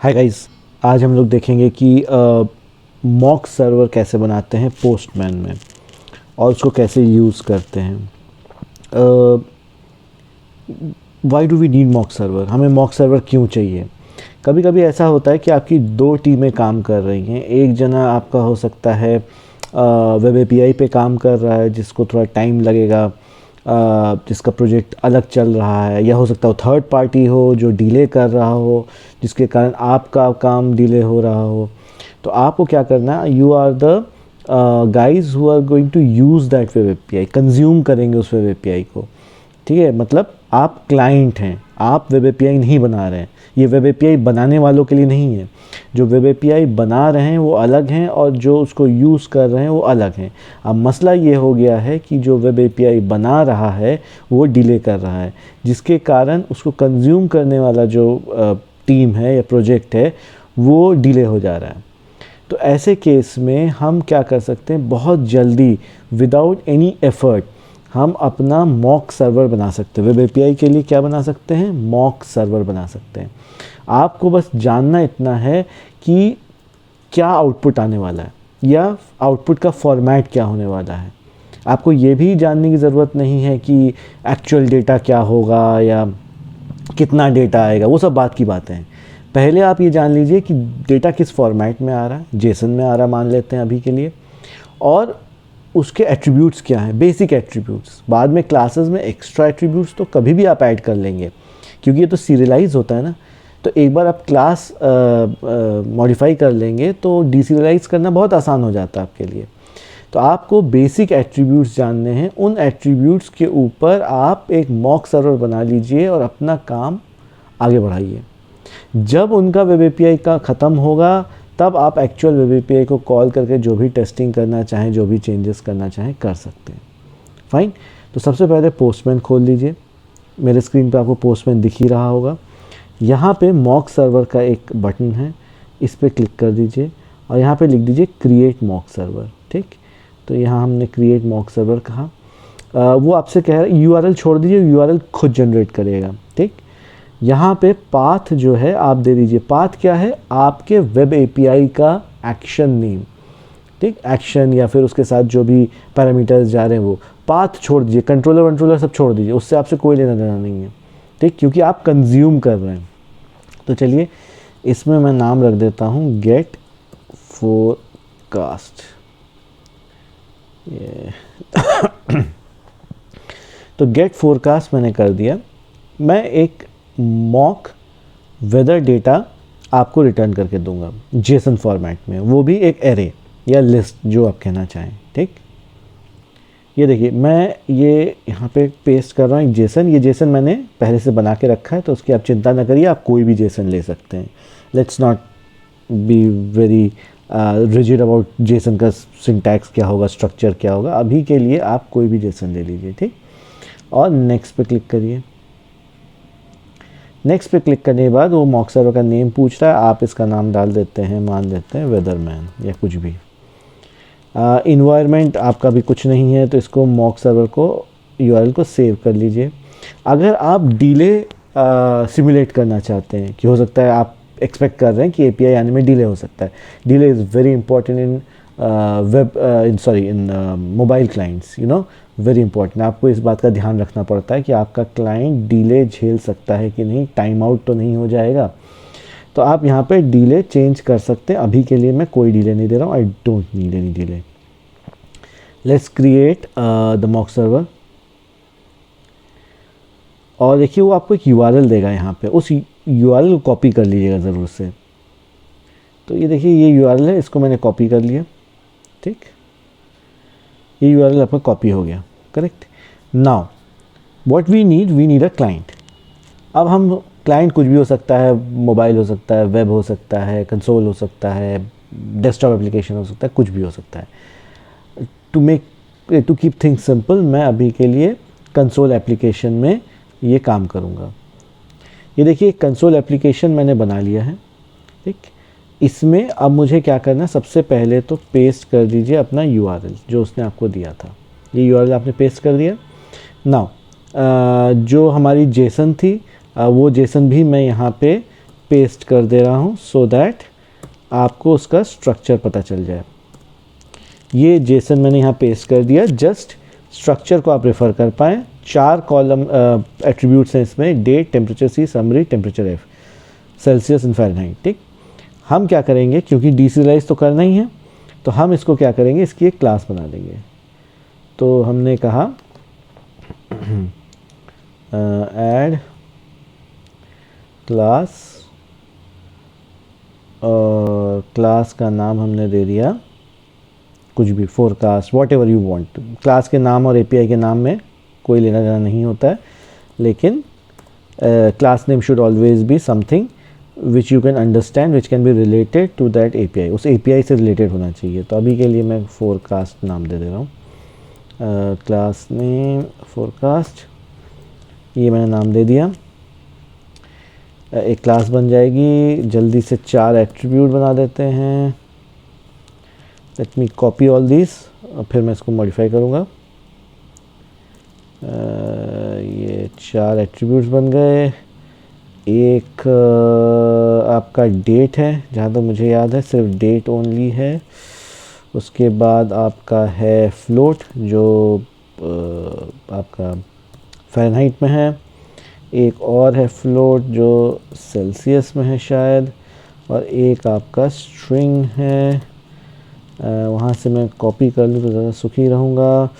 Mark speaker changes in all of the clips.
Speaker 1: Hi guys, आज हम लोग देखेंगे कि मॉक सर्वर कैसे बनाते हैं पोस्टमैन में और उसको कैसे यूज़ करते हैं। Why do we need mock server? हमें मॉक सर्वर क्यों चाहिए? कभी कभी ऐसा होता है कि आपकी दो टीमें काम कर रही हैं। एक जना आपका हो सकता है वेब एपीआई पे काम कर रहा है जिसको थोड़ा टाइम लगेगा, जिसका प्रोजेक्ट अलग चल रहा है, या हो सकता है थर्ड पार्टी हो जो डिले कर रहा हो जिसके कारण आपका काम डिले हो रहा हो। तो आपको क्या करना है, you are the guys who are going to use that web API, consume करेंगे उस वेब एपीआई को। ठीक है, मतलब आप क्लाइंट हैं, आप वेब एपीआई नहीं बना रहे हैं। ये वेब एपीआई बनाने वालों के लिए नहीं है। जो वेब एपीआई बना रहे हैं वो अलग हैं और जो उसको यूज़ कर रहे हैं वो अलग हैं। अब मसला ये हो गया है कि जो वेब एपीआई बना रहा है वो डिले कर रहा है, जिसके कारण उसको कंज्यूम करने वाला जो टीम है या प्रोजेक्ट है वो डिले हो जा रहा है। तो ऐसे केस में हम क्या कर सकते हैं, बहुत जल्दी विदाउट एनी एफर्ट हम अपना मॉक सर्वर बना सकते हैं। वेब एपीआई के लिए क्या बना सकते हैं, मॉक सर्वर बना सकते हैं। आपको बस जानना इतना है कि क्या आउटपुट आने वाला है या आउटपुट का फॉर्मेट क्या होने वाला है। आपको ये भी जानने की ज़रूरत नहीं है कि एक्चुअल डेटा क्या होगा या कितना डेटा आएगा, वो सब बात की बातें हैं। पहले आप ये जान लीजिए कि डेटा किस फॉर्मेट में आ रहा है। जेसन में आ रहा मान लेते हैं अभी के लिए, और उसके एट्रीब्यूट्स क्या हैं, बेसिक एट्रीब्यूट्स। बाद में क्लासेस में एक्स्ट्रा एट्रीब्यूट्स तो कभी भी आप ऐड कर लेंगे, क्योंकि ये तो सीरियलाइज होता है ना। तो एक बार आप क्लास मॉडिफाई कर लेंगे तो डीसीरियलाइज करना बहुत आसान हो जाता है आपके लिए। तो आपको बेसिक एट्रीब्यूट्स जानने हैं। उन एट्रीब्यूट्स के ऊपर आप एक मॉक सर्वर बना लीजिए और अपना काम आगे बढ़ाइए। जब उनका वेब एपीआई का ख़त्म होगा तब आप एक्चुअल वेब एपीआई को कॉल करके जो भी टेस्टिंग करना चाहें, जो भी चेंजेस करना चाहें कर सकते हैं। फाइन। तो सबसे पहले पोस्टमैन खोल लीजिए। मेरे स्क्रीन पे आपको पोस्टमैन दिख ही रहा होगा। यहाँ पे मॉक सर्वर का एक बटन है, इस पर क्लिक कर दीजिए और यहाँ पे लिख दीजिए क्रिएट मॉक सर्वर। ठीक, तो यहाँ हमने क्रिएट मॉक सर्वर कहा। वो आपसे कह रहा है यूआरएल छोड़ दीजिए, यूआरएल खुद जनरेट करेगा। ठीक, यहाँ पे पाथ जो है आप दे दीजिए। पाथ क्या है, आपके वेब एपीआई का एक्शन नेम। ठीक, एक्शन या फिर उसके साथ जो भी पैरामीटर्स जा रहे हैं वो पाथ छोड़ दीजिए। कंट्रोलर सब छोड़ दीजिए, उससे आपसे कोई लेना देना नहीं है। ठीक, क्योंकि आप कंज्यूम कर रहे हैं। तो चलिए इसमें मैं नाम रख देता हूँ गेट फोरकास्ट। तो गेट फोरकास्ट मैंने कर दिया। मैं एक मॉक वेदर डेटा आपको रिटर्न करके दूंगा जेसन फॉर्मेट में, वो भी एक एरे या लिस्ट, जो आप कहना चाहें। ठीक, ये देखिए मैं ये यहाँ पे पेस्ट कर रहा हूँ एक जेसन। ये जेसन मैंने पहले से बना के रखा है, तो उसकी आप चिंता ना करिए, आप कोई भी जेसन ले सकते हैं। Let's not be very rigid about Jason का सिंटैक्स क्या होगा, स्ट्रक्चर क्या होगा। अभी के लिए आप कोई भी जेसन ले लीजिए। ठीक, और नेक्स्ट पे क्लिक करिए। नेक्स्ट पे क्लिक करने के बाद वो मॉक सर्वर का नेम पूछ रहा है, आप इसका नाम डाल देते हैं, मान लेते हैं वेदरमैन या कुछ भी। इन्वायरमेंट आपका भी कुछ नहीं है, तो इसको मॉक सर्वर को यूआरएल को सेव कर लीजिए। अगर आप डिले सिमुलेट करना चाहते हैं, कि हो सकता है आप एक्सपेक्ट कर रहे हैं कि एपीआई आने में डिले हो सकता है। Delay is very important in in mobile clients, you know, very important. आपको इस बात का ध्यान रखना पड़ता है कि आपका क्लाइंट डिले झेल सकता है कि नहीं, टाइम आउट तो नहीं हो जाएगा। तो आप यहाँ पे डिले चेंज कर सकते हैं। अभी के लिए मैं कोई डिले नहीं दे रहा हूँ, I don't need any delay. Let's create the mock server. और देखिए वो आपको एक यूआरएल देगा यहाँ पे, उस यूआरएल को कॉपी कर लीजिएगा ज़रूर से। तो ये देखिए ये यूआरएल है, इसको मैंने कॉपी कर लिया। ठीक, ये यूआरएल आपका कॉपी हो गया। Correct. Now what we need a client. अब हम क्लाइंट कुछ भी हो सकता है, मोबाइल हो सकता है, वेब हो सकता है, कंसोल हो सकता है, डेस्कटॉप एप्लीकेशन हो सकता है, कुछ भी हो सकता है। टू कीप थिंग्स सिंपल, मैं अभी के लिए कंसोल एप्लीकेशन में ये काम करूँगा। ये देखिए कंसोल एप्लीकेशन मैंने बना लिया है। ठीक, इसमें अब मुझे क्या करना है, सबसे पहले तो पेस्ट कर दीजिए अपना यूआरएल जो उसने आपको दिया था। ये यूआरएल आपने पेस्ट कर दिया। नाउ जो हमारी जेसन थी वो जेसन भी मैं यहाँ पे पेस्ट कर दे रहा हूँ सो दैट आपको उसका स्ट्रक्चर पता चल जाए। ये जेसन मैंने यहाँ पेस्ट कर दिया, जस्ट स्ट्रक्चर को आप रेफ़र कर पाएँ। 4 कॉलम एट्रीब्यूट्स हैं इसमें, date, temperature C, summary, temperature F, Celsius and Fahrenheit. ठीक, हम क्या करेंगे, क्योंकि डीसीरियलाइज तो करना ही है, तो हम इसको क्या करेंगे, इसकी एक क्लास बना देंगे। तो हमने कहा ऐड क्लास, और क्लास का नाम हमने दे दिया कुछ भी, forecast, what ever you want. Class के नाम और एपीआई के नाम में कोई लेना देना नहीं होता है, लेकिन class name should always be something which you can understand, which can be related to that API, उस एपीआई से रिलेटेड होना चाहिए। तो अभी के लिए मैं फोरकास्ट नाम दे रहा हूँ, क्लास नेम फोरकास्ट, ये मैंने नाम दे दिया। एक क्लास बन जाएगी। जल्दी से 4 एट्रीब्यूट बना देते हैं। Let me copy all this, और फिर मैं इसको मॉडिफाई करूँगा। ये 4 एट्रीब्यूट्स बन गए। एक आपका डेट है, जहाँ तक मुझे याद है सिर्फ डेट ओनली है। उसके बाद आपका है फ्लोट, जो आपका फ़ारेनहाइट में है। एक और है फ्लोट जो सेल्सियस में है शायद, और एक आपका स्ट्रिंग है। वहाँ से मैं कॉपी कर लूँ तो ज़्यादा सुखी रहूँगा।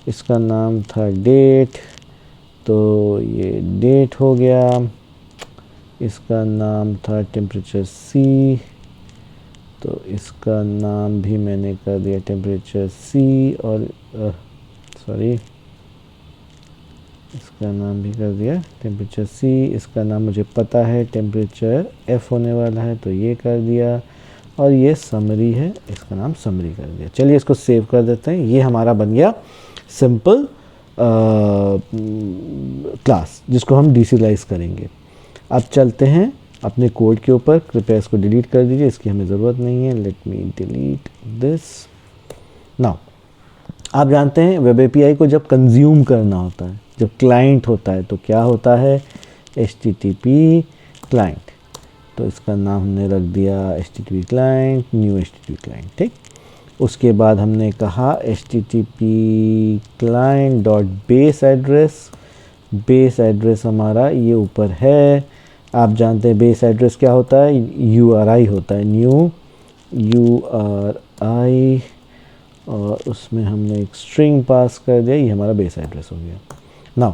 Speaker 1: इसका नाम था डेट, तो ये डेट हो गया। इसका नाम था टेम्परेचर सी, तो इसका नाम भी मैंने कर दिया टेम्परेचर सी, और सॉरी, इसका नाम भी कर दिया टेम्परेचर सी। इसका नाम मुझे पता है टेम्परेचर एफ होने वाला है, तो ये कर दिया। और ये समरी है, इसका नाम समरी कर दिया। चलिए इसको सेव कर देते हैं। ये हमारा बन गया सिंपल क्लास, जिसको हम डीसीरियलाइज करेंगे। अब चलते हैं अपने कोड के ऊपर। कृपया इसको डिलीट कर दीजिए, इसकी हमें ज़रूरत नहीं है। Let me delete this now. आप जानते हैं वेब एपीआई को जब कंज्यूम करना होता है, जब क्लाइंट होता है, तो क्या होता है, HTTP क्लाइंट। तो इसका नाम हमने रख दिया HTTP client, new HTTP client. ठीक, उसके बाद हमने कहा HTTP client dot base address. Base address हमारा ये ऊपर है। आप जानते हैं बेस एड्रेस क्या होता है, URI होता है, न्यू URI, और उसमें हमने एक स्ट्रिंग पास कर दिया। ये हमारा बेस एड्रेस हो गया। नाउ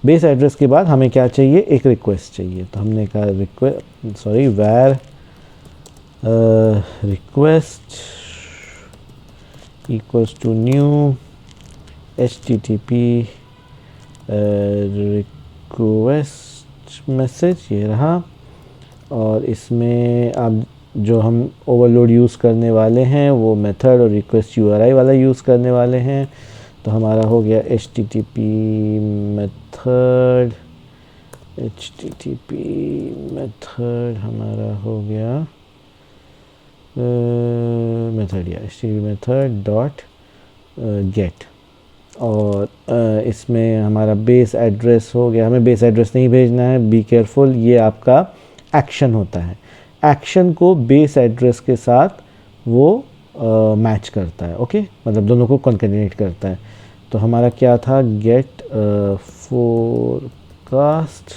Speaker 1: बेस एड्रेस के बाद हमें क्या चाहिए, एक रिक्वेस्ट चाहिए। तो हमने कहा var request equals to new HTTP request message, ये रहा। और इसमें अब जो हम ओवरलोड यूज़ करने वाले हैं वो मेथड और रिक्वेस्ट URI वाला यूज़ करने वाले हैं। तो हमारा हो गया HTTP मेथड, हमारा हो गया मेथड, या HTTP मेथड डॉट गेट। और इसमें हमारा बेस एड्रेस हो गया। हमें बेस एड्रेस नहीं भेजना है, बी केयरफुल, ये आपका एक्शन होता है। एक्शन को बेस एड्रेस के साथ वो मैच करता है, ओके, मतलब दोनों को कॉन्केटिनेट करता है। तो हमारा क्या था, गेट फोरकास्ट,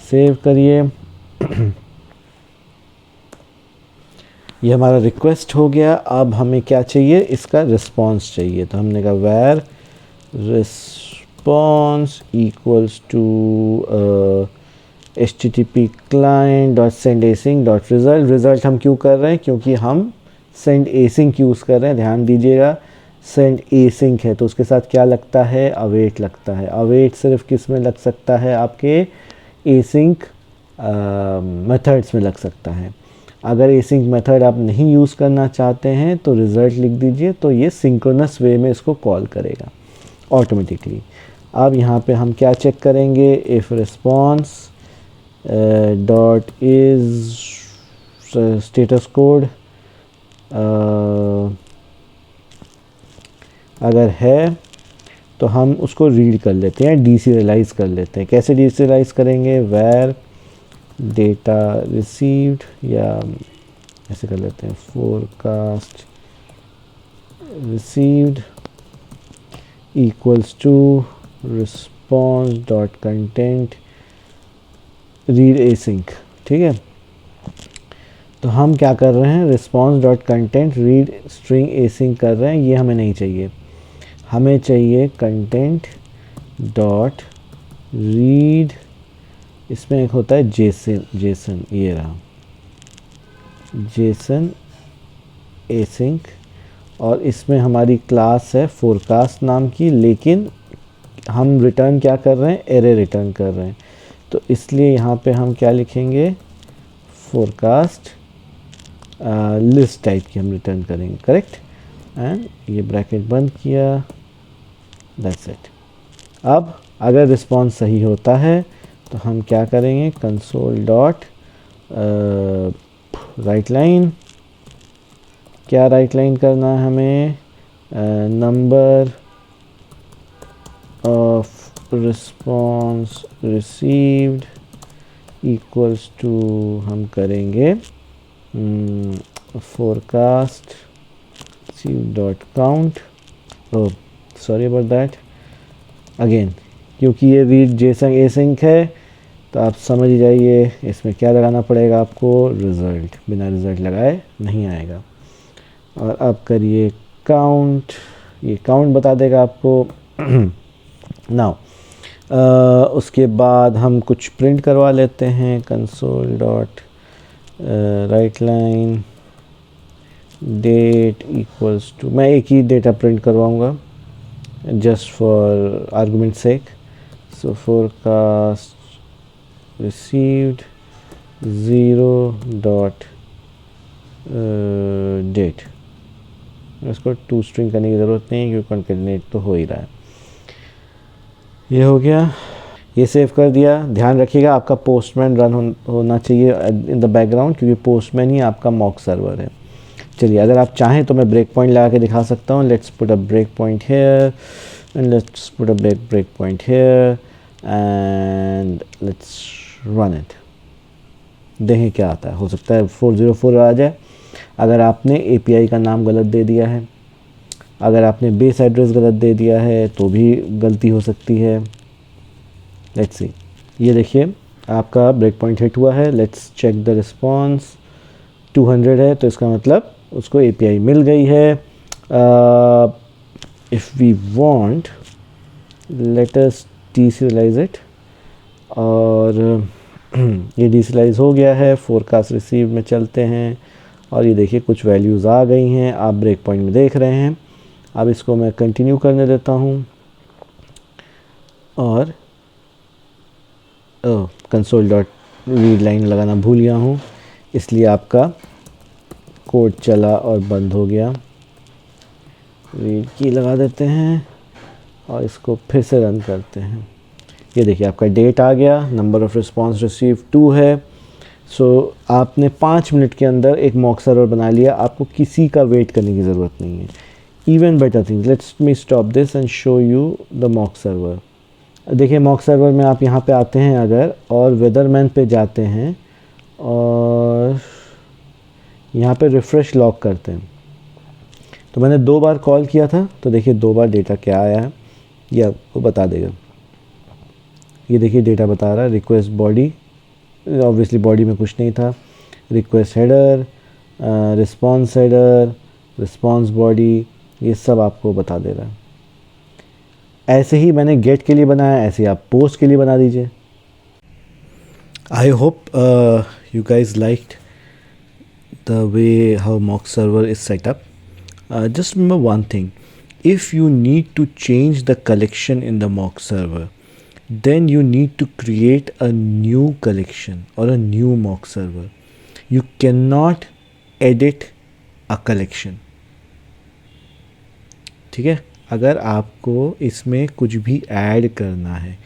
Speaker 1: सेव करिए। ये हमारा रिक्वेस्ट हो गया। अब हमें क्या चाहिए, इसका रिस्पॉन्स चाहिए। तो हमने कहा var response equals to HTTP client dot send async dot result. Result हम क्यों कर रहे हैं, क्योंकि हम सेंड एसिंक यूज़ कर रहे हैं। ध्यान दीजिएगा, सेंड एसिंक है तो उसके साथ क्या लगता है, अवेट लगता है। अवेट सिर्फ किस में लग सकता है, आपके एसिंक मेथड्स में लग सकता है। अगर एसिंक मेथड आप नहीं यूज़ करना चाहते हैं तो रिज़ल्ट लिख दीजिए, तो ये सिंक्रोनस वे में इसको कॉल करेगा ऑटोमेटिकली। अब यहाँ पे हम क्या चेक करेंगे, if response dot is status code अगर है तो हम उसको रीड कर लेते हैं, डीसीरियलाइज़ कर लेते हैं। कैसे डीसीरियलाइज़ करेंगे, वैर डेटा रिसीव्ड, या ऐसे कर लेते हैं forecast received equals to response dot content read async. ठीक है, तो हम क्या कर रहे हैं, response dot content read string async कर रहे हैं। ये हमें नहीं चाहिए, हमें चाहिए कंटेंट डॉट रीड, इसमें एक होता है जेसन, ये रहा जेसन एसिंक, और इसमें हमारी क्लास है फोरकास्ट नाम की, लेकिन हम रिटर्न क्या कर रहे हैं, एरे रिटर्न कर रहे हैं। तो इसलिए यहाँ पे हम क्या लिखेंगे, फोरकास्ट लिस्ट टाइप की हम रिटर्न करेंगे, करेक्ट। एंड ये ब्रैकेट बंद किया, दैट्स इट। अब अगर रिस्पॉन्स सही होता है तो हम क्या करेंगे, कंसोल डॉट राइट लाइन, क्या राइट लाइन करना है हमें, number of response received equals to, हम करेंगे forecast received dot count, oh sorry about that again, क्योंकि ये रीड जेसन एसिंक है तो आप समझ ही जाइए इसमें क्या लगाना पड़ेगा आपको, रिज़ल्ट, बिना रिज़ल्ट लगाए नहीं आएगा। और अब करिए काउंट, ये काउंट बता देगा आपको। नाउ उसके बाद हम कुछ प्रिंट करवा लेते हैं, console dot write line date equals to, मैं एक ही डेटा प्रिंट करवाऊँगा just for argument's sake. So forecast received 0 dot date, इसको टू स्ट्रिंग करने की ज़रूरत नहीं है क्योंकि कॉन्केटनेट तो हो ही रहा है। ये हो गया, ये सेव कर दिया। ध्यान रखिएगा आपका पोस्टमैन रन होना चाहिए इन द बैकग्राउंड, क्योंकि पोस्टमैन ही आपका मॉक सर्वर है। चलिए, अगर आप चाहें तो मैं ब्रेक पॉइंट लगा के दिखा सकता हूँ। Let's put a break point here and let's put a break point here and let's run it, देखें क्या आता है। हो सकता है 404 आ जाए। अगर आपने API का नाम गलत दे दिया है, अगर आपने बेस एड्रेस गलत दे दिया है तो भी गलती हो सकती है। लेट्स सी, ये देखिए आपका ब्रेक पॉइंट हिट हुआ है। लेट्स चेक द रिस्पॉन्स, 200 है तो इसका मतलब उसको API मिल गई है। If we want let us deserialize it, और ये डीसिरियलाइज हो गया है। फोरकास्ट रिसीव में चलते हैं और ये देखिए कुछ वैल्यूज़ आ गई हैं, आप ब्रेक पॉइंट में देख रहे हैं। अब इसको मैं कंटिन्यू करने देता हूँ और कंसोल डॉट रीड लाइन लगाना भूल गया हूँ, इसलिए आपका कोड चला और बंद हो गया। रीड की लगा देते हैं और इसको फिर से रन करते हैं। ये देखिए आपका डेट आ गया, नंबर ऑफ़ रिस्पॉन्स रिसीव 2 है। सो आपने 5 मिनट के अंदर एक मॉक सर्वर बना लिया, आपको किसी का वेट करने की ज़रूरत नहीं है। Even better thing, let's me stop this and show you the mock server. देखिए मॉक सर्वर में आप यहाँ पे आते हैं अगर, और वेदरमैन पे जाते हैं और यहाँ पे रिफ़्रेश लॉग करते हैं। तो मैंने 2 बार कॉल किया था, तो देखिए 2 बार डेटा क्या आया है ये आपको बता देगा। ये देखिए डेटा बता रहा है रिक्वेस्ट बॉडी, ऑब्वियसली बॉडी में कुछ नहीं था। Request header, response header, response body, ये सब आपको बता दे रहा है। ऐसे ही मैंने गेट के लिए बनाया, ऐसे ही आप पोस्ट के लिए बना दीजिए। I hope you guys liked the way how mock server is set up. Just remember one thing, if you need to change the collection in the mock server, then you need to create a new collection or a new mock server. You cannot edit a collection. ठीक है, अगर आपको इसमें कुछ भी add करना है,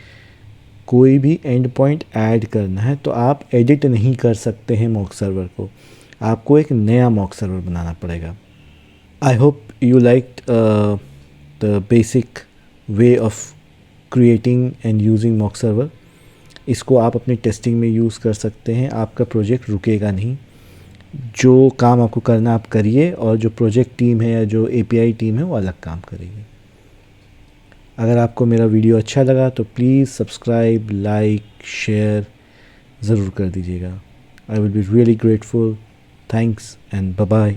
Speaker 1: कोई भी एंड पॉइंट ऐड करना है, तो आप एडिट नहीं कर सकते हैं मॉक सर्वर को, आपको एक नया मॉक सर्वर बनाना पड़ेगा। I hope you liked the basic way of creating and using mock server. इसको आप अपनी टेस्टिंग में यूज़ कर सकते हैं, आपका प्रोजेक्ट रुकेगा नहीं। जो काम आपको करना आप करिए, और जो प्रोजेक्ट टीम है या जो एपीआई टीम है वो अलग काम करेगी। अगर आपको मेरा वीडियो अच्छा लगा तो प्लीज़ सब्सक्राइब, लाइक, शेयर ज़रूर कर दीजिएगा। I will be really grateful. Thanks and bye bye.